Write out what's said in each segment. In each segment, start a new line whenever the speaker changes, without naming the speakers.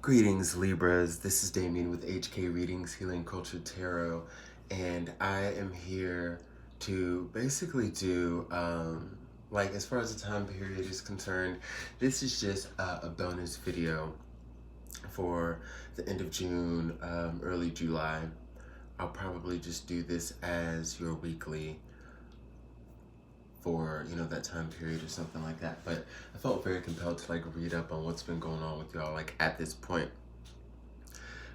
Greetings, Libras. This is Damien with HK Readings, Healing Culture Tarot, and I am here to basically do, like, as far as the time period is concerned, this is just a bonus video for the end of June, early July. I'll probably just do this as your weekly for, that time period or something like that. But I felt very compelled to, like, read up on what's been going on with y'all, like, at this point,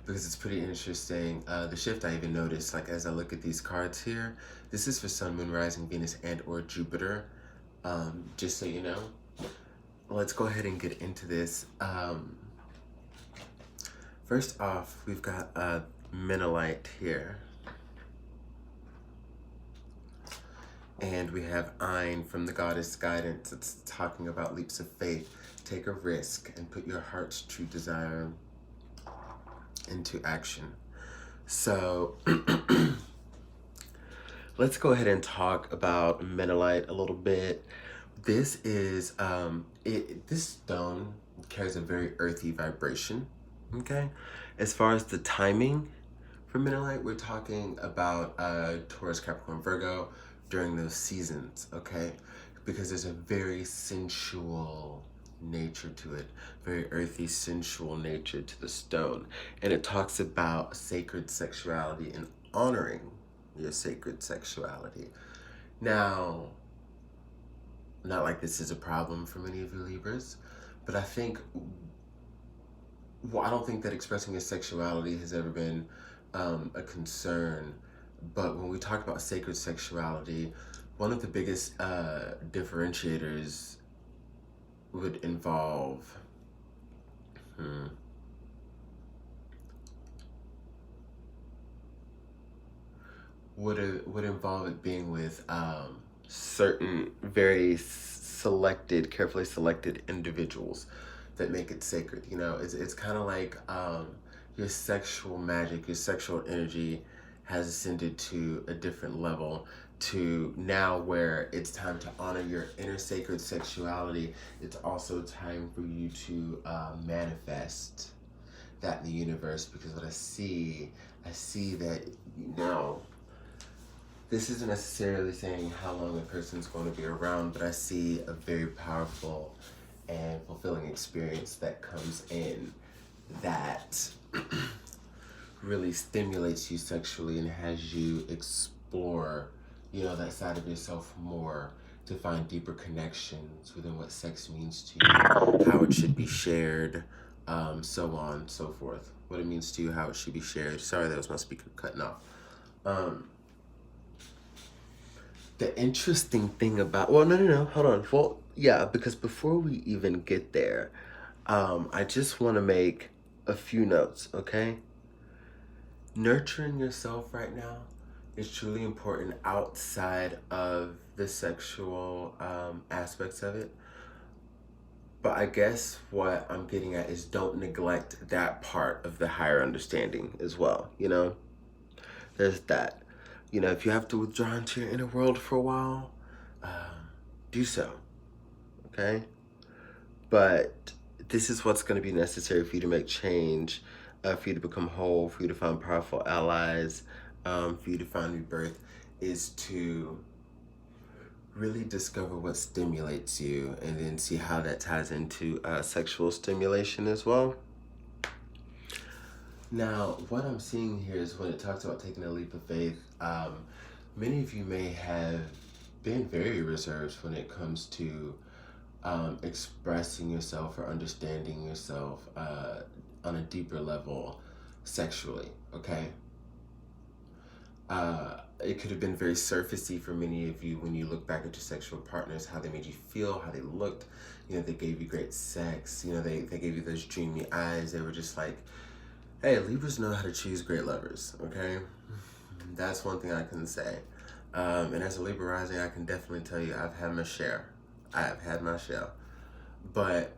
because it's pretty interesting. The shift I even noticed, like, as I look at these cards here, this is for Sun, Moon, Rising, Venus, and or Jupiter, just so you know. Let's go ahead and get into this. First off, we've got Menelite here. And we have Ein from the Goddess Guidance. It's talking about leaps of faith. Take a risk and put your heart's true desire into action. So let's go ahead and talk about Menelite a little bit. This is this stone carries a very earthy vibration. Okay, as far as the timing for Menelite, we're talking about Taurus, Capricorn, Virgo during those seasons. Okay, because there's a very sensual nature to it, very earthy, sensual nature to the stone, and it talks about sacred sexuality and honoring your sacred sexuality. Now, not like this is a problem for many of you Libras, but I think, well, I don't think that expressing your sexuality has ever been a concern. But when we talk about sacred sexuality, one of the biggest differentiators would involve would involve it being with certain very selected, carefully selected individuals that make it sacred. It's kind of like your sexual magic, your sexual energy has ascended to a different level, to now where it's time to honor your inner sacred sexuality. It's also time for you to manifest that in the universe, because what I see that, this isn't necessarily saying how long a person's going to be around, but I see a very powerful and fulfilling experience that comes in that really stimulates you sexually and has you explore, that side of yourself more, to find deeper connections within what sex means to you, how it should be shared, so on, so forth. What it means to you, how it should be shared. Sorry, that was my speaker cutting off. The interesting thing about, well, no, hold on. Well, yeah, because before we even get there, I just want to make a few notes, okay? Nurturing yourself right now is truly important outside of the sexual aspects of it. But I guess what I'm getting at is don't neglect that part of the higher understanding as well, There's that. If you have to withdraw into your inner world for a while, do so, okay? But this is what's going to be necessary for you to make change, for you to become whole, for you to find powerful allies, for you to find rebirth, is to really discover what stimulates you and then see how that ties into sexual stimulation as well. Now, what I'm seeing here is when it talks about taking a leap of faith, many of you may have been very reserved when it comes to expressing yourself or understanding yourself on a deeper level sexually, okay? It could have been very surfacey for many of you when you look back at your sexual partners, how they made you feel, how they looked. They gave you great sex. They gave you those dreamy eyes. They were just like, hey, Libras know how to choose great lovers, okay? That's one thing I can say. And as a Libra rising, I can definitely tell you I've had my share. I have had my share. But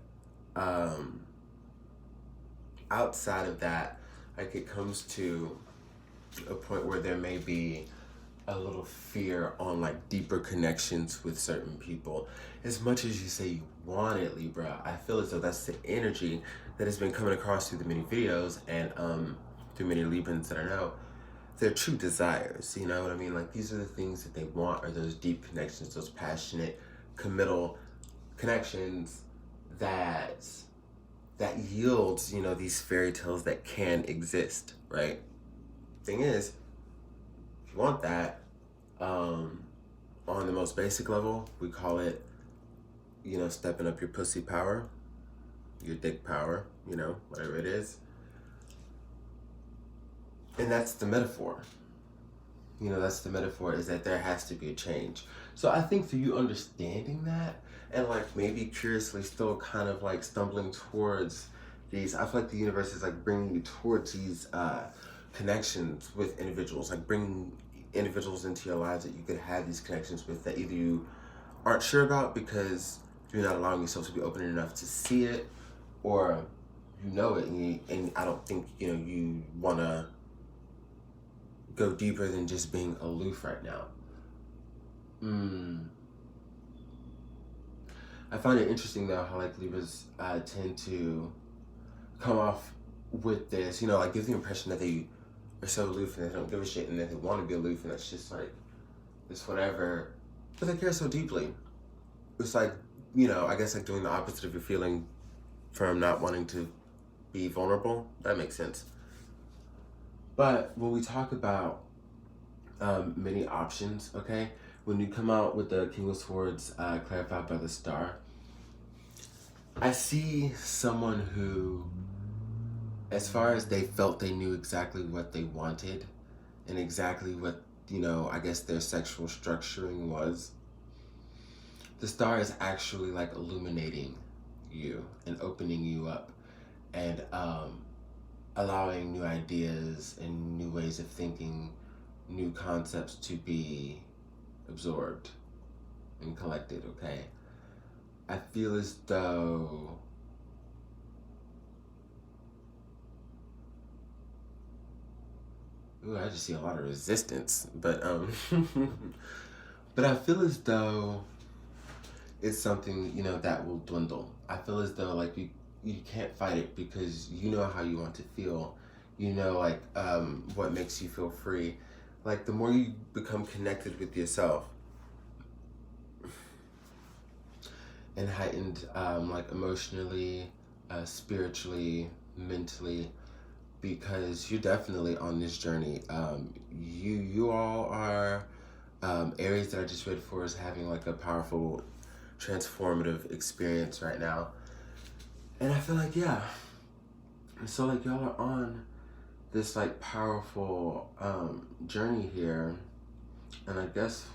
outside of that, like, it comes to a point where there may be a little fear on like deeper connections with certain people. As much as you say you want it, Libra, I feel as though that's the energy that has been coming across through the many videos and through many Librans that I know. Their true desires, you know what I mean? Like these are the things that they want, are those deep connections, those passionate, committal connections that yields, you know, these fairy tales that can exist, right? Thing is, if you want that, on the most basic level, we call it, you know, stepping up your pussy power, your dick power, you know, whatever it is. And that's the metaphor. You know, that's the metaphor, is that there has to be a change. So I think through you understanding that and like maybe curiously still kind of like stumbling towards these, I feel like the universe is like bringing you towards these connections with individuals, like bringing individuals into your lives that you could have these connections with that either you aren't sure about because you're not allowing yourself to be open enough to see it, or you know it and I don't think, you know, you want to go deeper than just being aloof right now. I find it interesting though how like Libras tend to come off with this, you know, like give the impression that they are so aloof and they don't give a shit and that they want to be aloof and that's just like this whatever, but they care so deeply. It's like, you know, I guess like doing the opposite of your feeling from not wanting to be vulnerable. That makes sense. But when we talk about many options, okay, when you come out with the King of Swords clarified by the star, I see someone who, as far as they felt they knew exactly what they wanted and exactly what, you know, I guess their sexual structuring was, the star is actually like illuminating you and opening you up and allowing new ideas and new ways of thinking, new concepts to be absorbed and collected, okay? I feel as though ooh, I just see a lot of resistance, but but I feel as though it's something, you know, that will dwindle. I feel as though like you can't fight it because you know how you want to feel. You know, like what makes you feel free. Like the more you become connected with yourself and heightened, like emotionally, spiritually, mentally, because you're definitely on this journey. You all are Aries that I just read for is having like a powerful transformative experience right now. And I feel like, yeah. So like y'all are on this like powerful journey here. And I guess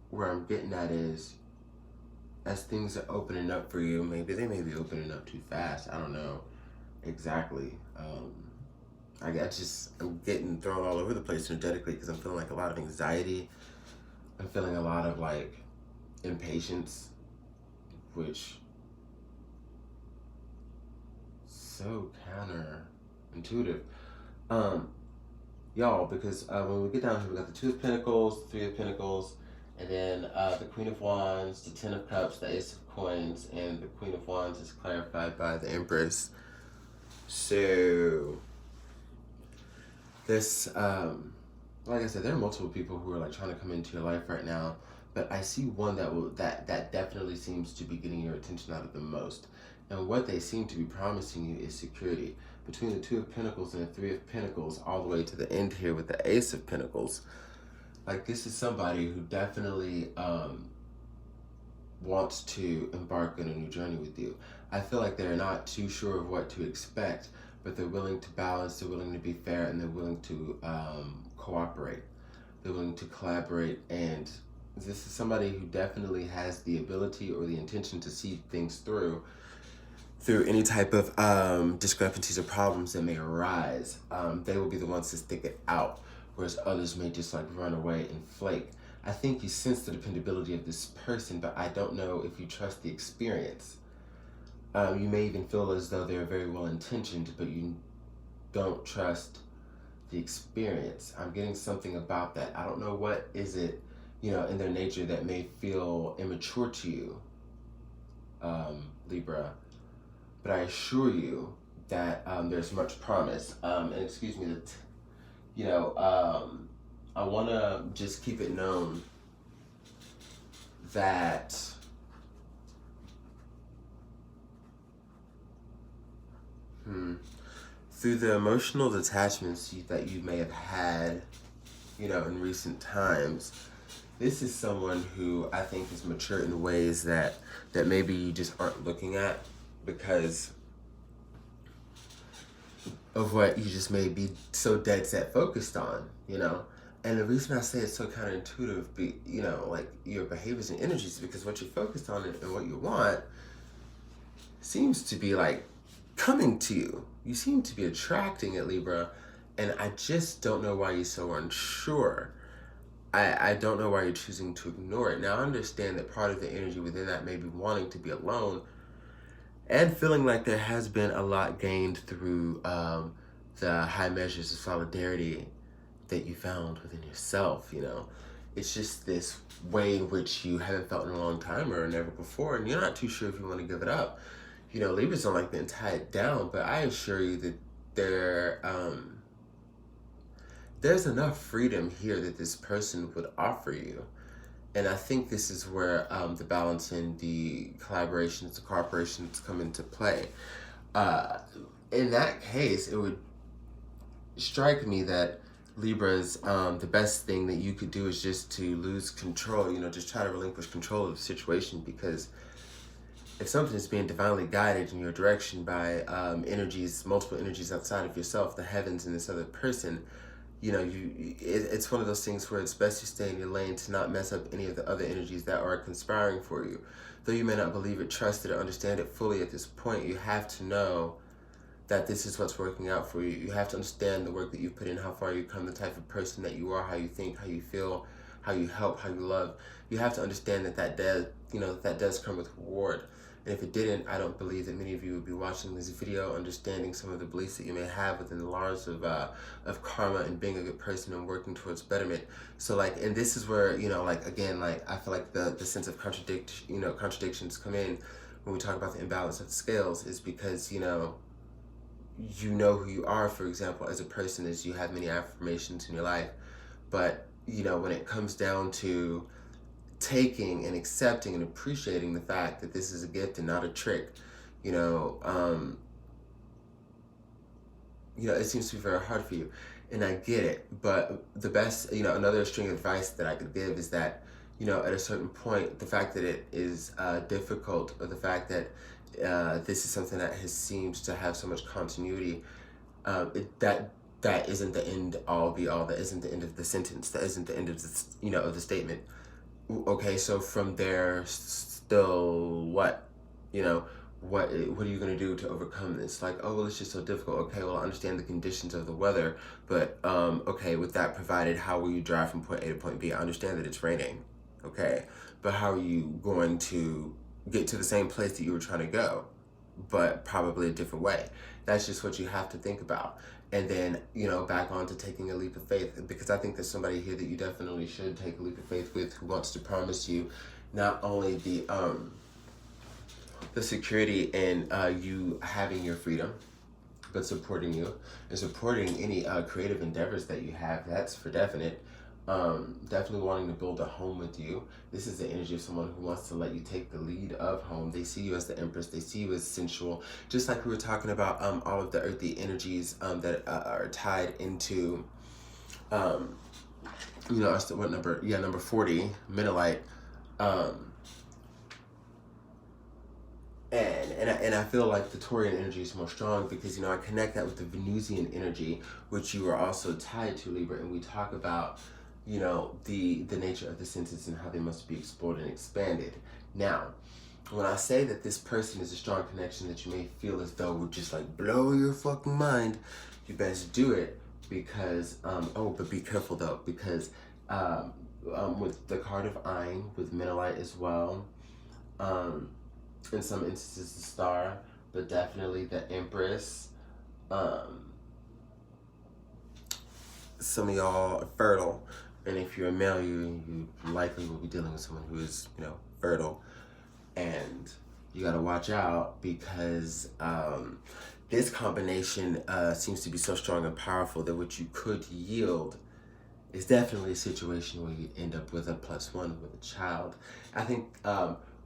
where I'm getting at is as things are opening up for you, maybe they may be opening up too fast. I don't know exactly. I'm getting thrown all over the place energetically because I'm feeling like a lot of anxiety. I'm feeling a lot of like impatience, which so counterintuitive. Y'all, because when we get down here, we got the Two of Pentacles, Three of Pentacles, and then the Queen of Wands, the Ten of Cups, the Ace of Coins, and the Queen of Wands is clarified by the Empress. So this, like I said, there are multiple people who are like trying to come into your life right now, but I see one that definitely seems to be getting your attention out of the most. And what they seem to be promising you is security. Between the Two of Pentacles and the Three of Pentacles, all the way to the end here with the Ace of Pentacles, like this is somebody who definitely wants to embark on a new journey with you. I feel like they're not too sure of what to expect, but they're willing to balance, they're willing to be fair, and they're willing to cooperate. They're willing to collaborate, and this is somebody who definitely has the ability or the intention to see things through any type of discrepancies or problems that may arise. They will be the ones to stick it out, whereas others may just like run away and flake. I think you sense the dependability of this person, but I don't know if you trust the experience. You may even feel as though they're very well intentioned, but you don't trust the experience. I'm getting something about that. I don't know what is it, in their nature that may feel immature to you, Libra, but I assure you that there's much promise. And excuse me, that I want to just keep it known that through the emotional detachments that you may have had, in recent times, this is someone who I think is mature in ways that maybe you just aren't looking at because of what you just may be so dead set focused on, And the reason I say it's so counterintuitive, like your behaviors and energies, because what you're focused on and what you want seems to be like coming to you. You seem to be attracting it, Libra, and I just don't know why you're so unsure. I don't know why you're choosing to ignore it. Now, I understand that part of the energy within that may be wanting to be alone and feeling like there has been a lot gained through the high measures of solidarity that you found within yourself, It's just this way in which you haven't felt in a long time or never before, and you're not too sure if you want to give it up. Libras don't like being tied down, but I assure you that there's enough freedom here that this person would offer you. And I think this is where the balance and the collaborations, the cooperations come into play. In that case, it would strike me that Libras, the best thing that you could do is just to lose control, just try to relinquish control of the situation, because if something is being divinely guided in your direction by multiple energies outside of yourself, the heavens and this other person, it's one of those things where it's best you stay in your lane to not mess up any of the other energies that are conspiring for you. Though you may not believe it, trust it, or understand it fully at this point, you have to know that this is what's working out for you. You have to understand the work that you've put in, how far you've come, the type of person that you are, how you think, how you feel, how you help, how you love. You have to understand that does come with reward. And if it didn't, I don't believe that many of you would be watching this video, understanding some of the beliefs that you may have within the laws of karma and being a good person and working towards betterment. So and this is where, again, I feel like the sense of contradictions come in when we talk about the imbalance of the scales, is because, you know who you are, for example, as a person, as you have many affirmations in your life. But, when it comes down to taking and accepting and appreciating the fact that this is a gift and not a trick, it seems to be very hard for you. And I get it. But the best, another string of advice that I could give is that, at a certain point, the fact that it is difficult, or the fact that this is something that has seemed to have so much continuity, that isn't the end all be all. That isn't the end of the sentence. That isn't the end of the, of the statement. Okay, so from there, still what? What are you going to do to overcome this? Oh, well, it's just so difficult. Okay, well, I understand the conditions of the weather, but okay, with that provided, how will you drive from point A to point B? I understand that it's raining, okay, but how are you going to get to the same place that you were trying to go, but probably a different way? That's just what you have to think about. And then, back on to taking a leap of faith, because I think there's somebody here that you definitely should take a leap of faith with, who wants to promise you not only the security and you having your freedom, but supporting you and supporting any creative endeavors that you have. That's for definite. Definitely wanting to build a home with you. This is the energy of someone who wants to let you take the lead of home. They see you as the empress. They see you as sensual. Just like we were talking about all of the earthy energies that are tied into, what number? Yeah, number 40, Menelite. And I feel like the Taurian energy is more strong because, I connect that with the Venusian energy, which you are also tied to, Libra, and we talk about, the nature of the senses and how they must be explored and expanded. Now, when I say that this person is a strong connection that you may feel as though would just blow your fucking mind, you best do it because, but be careful though, because with the card of Ein, with Menelite as well, in some instances the Star, but definitely the Empress, some of y'all are fertile, and if you're a male, you likely will be dealing with someone who is, fertile, and you got to watch out because this combination seems to be so strong and powerful that what you could yield is definitely a situation where you end up with a +1 with a child. I think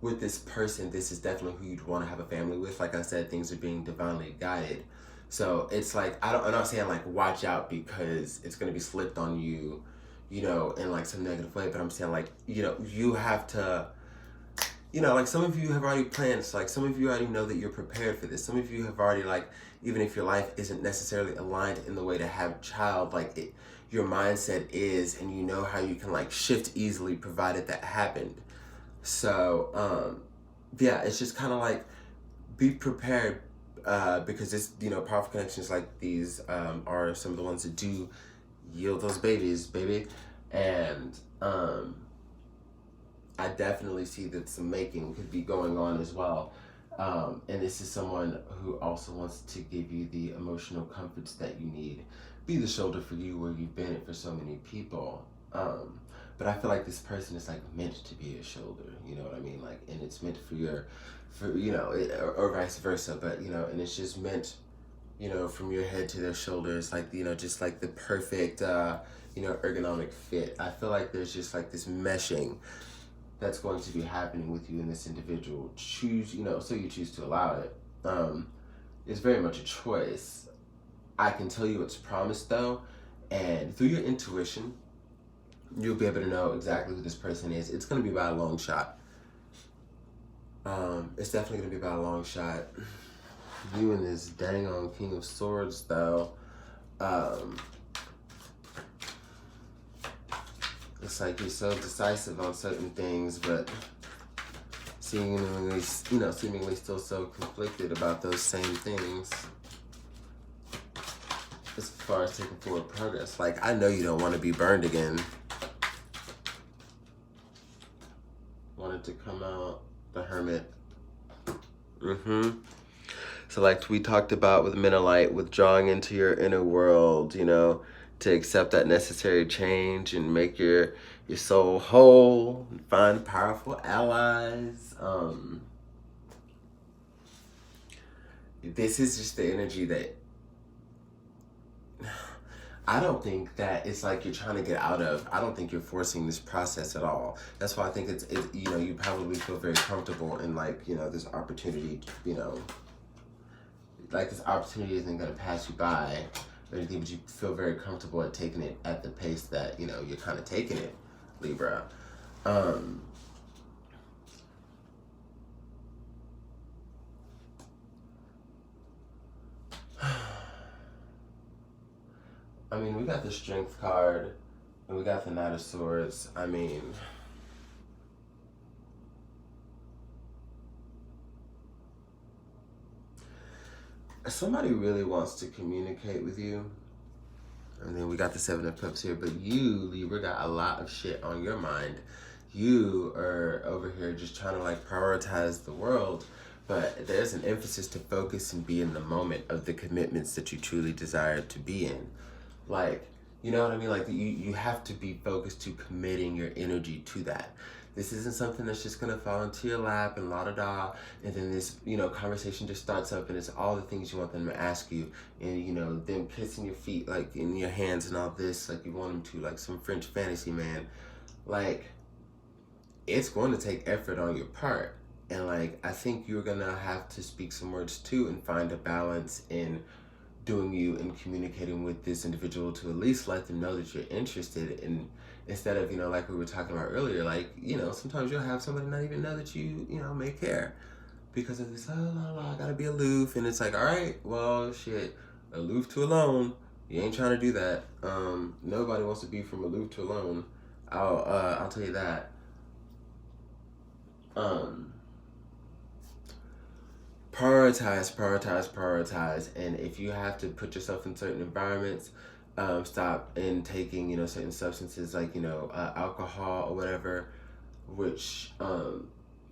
with this person, this is definitely who you'd want to have a family with. Like I said, things are being divinely guided. So it's like, I'm not saying like watch out because it's going to be slipped on you, in like some negative way, but I'm saying like, you have to, like some of you have already planned, like some of you already know that you're prepared for this. Some of you have already like, even if your life isn't necessarily aligned in the way to have a child, like your mindset is, and you know how you can like shift easily provided that happened. So, yeah, it's just kind of like be prepared because this, powerful connections like these are some of the ones that do yield those babies, baby. And I definitely see that some making could be going on as well. And this is someone who also wants to give you the emotional comforts that you need. Be the shoulder for you where you've been it for so many people. But I feel like this person is like meant to be a shoulder, you know what I mean? Like, and it's meant or vice versa, but, and it's just meant, from your head to their shoulders, like, just like the perfect, ergonomic fit. I feel like there's just like this meshing that's going to be happening with you and this individual. Choose, so you choose to allow it. It's very much a choice. I can tell you it's promised though, and through your intuition, you'll be able to know exactly who this person is. It's going to be by a long shot. It's definitely going to be by a long shot. You and this dang on King of Swords though, it's like you're so decisive on certain things, but seemingly still so conflicted about those same things. As far as taking forward progress, like I know you don't want to be burned again. Wanted to come out the Hermit. So like we talked about with Menelite, withdrawing into your inner world, to accept that necessary change and make your soul whole and find powerful allies. This is just the energy that I don't think that it's like you're trying to get out of. I don't think you're forcing this process at all. That's why I think it's you probably feel very comfortable in like, this opportunity, like this opportunity isn't going to pass you by or anything, but you feel very comfortable at taking it at the pace that, you're kind of taking it, Libra. I mean, we got the Strength card, and we got the Knight of Swords. I mean, somebody really wants to communicate with you. And then we got the Seven of Cups here, but you, Libra, got a lot of shit on your mind. You are over here just trying to like prioritize the world, but there's an emphasis to focus and be in the moment of the commitments that you truly desire to be in. Like, you know what I mean? Like you have to be focused to committing your energy to that. This isn't something that's just gonna fall into your lap and la-da-da, and then this, conversation just starts up and it's all the things you want them to ask you, and, them kissing your feet, like, in your hands and all this, like you want them to, like some French fantasy, man. Like, it's going to take effort on your part. And, like, I think you're gonna have to speak some words too and find a balance in doing you and communicating with this individual to at least let them know that you're interested in, instead of, like we were talking about earlier, like, sometimes you'll have somebody not even know that you, may care because of this, I gotta be aloof. And it's like, all right, well, shit, aloof to alone. You ain't trying to do that. Nobody wants to be from aloof to alone. I'll tell you that. Prioritize. And if you have to put yourself in certain environments, stop intaking, certain substances like, alcohol or whatever, which, I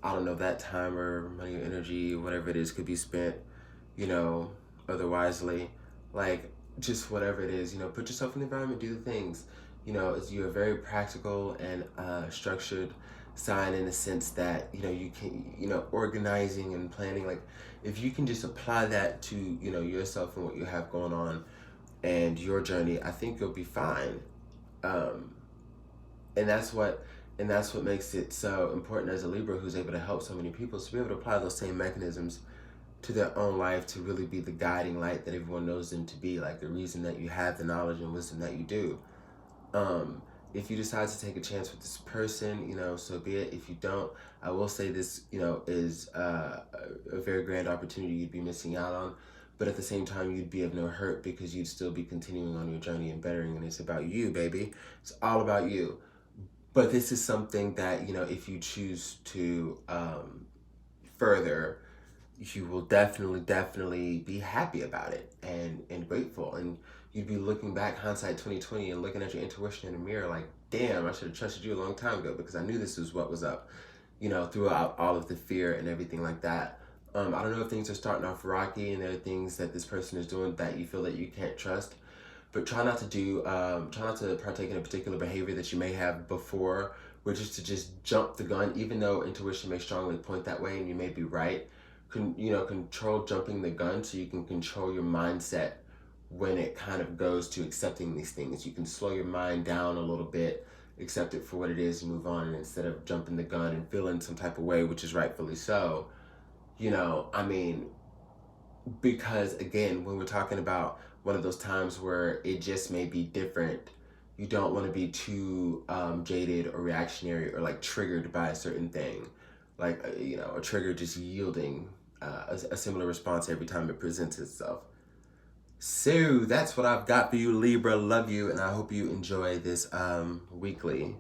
don't know, that time or money or energy, whatever it is, could be spent, otherwisely. Like, just whatever it is, put yourself in the environment, do the things. You're a very practical and structured sign in the sense that, you can, organizing and planning. Like, if you can just apply that to, yourself and what you have going on and your journey, I think you'll be fine. Um, and that's what makes it so important as a Libra who's able to help so many people, to be able to apply those same mechanisms to their own life, to really be the guiding light that everyone knows them to be, like the reason that you have the knowledge and wisdom that you do. um if you decide to take a chance with this person, so be it. If you don't, I will say this, is a very grand opportunity you'd be missing out on, but at the same time you'd be of no hurt because you'd still be continuing on your journey and bettering, and it's about you, baby. It's all about you. But this is something that, if you choose to further, you will definitely be happy about it and grateful. And you'd be looking back, hindsight 2020, and looking at your intuition in the mirror like, damn, I should have trusted you a long time ago because I knew this was what was up, throughout all of the fear and everything like that. I don't know if things are starting off rocky and there are things that this person is doing that you feel that you can't trust, but try not to partake in a particular behavior that you may have before, which is to just jump the gun, even though intuition may strongly point that way and you may be right. Control jumping the gun so you can control your mindset when it kind of goes to accepting these things. You can slow your mind down a little bit, accept it for what it is, and move on. And instead of jumping the gun and feeling some type of way, which is rightfully so, I mean, because again, when we're talking about one of those times where it just may be different, you don't want to be too jaded or reactionary or like triggered by a certain thing, like a trigger just yielding a similar response every time it presents itself. So that's what I've got for you, Libra. Love you, and I hope you enjoy this weekly.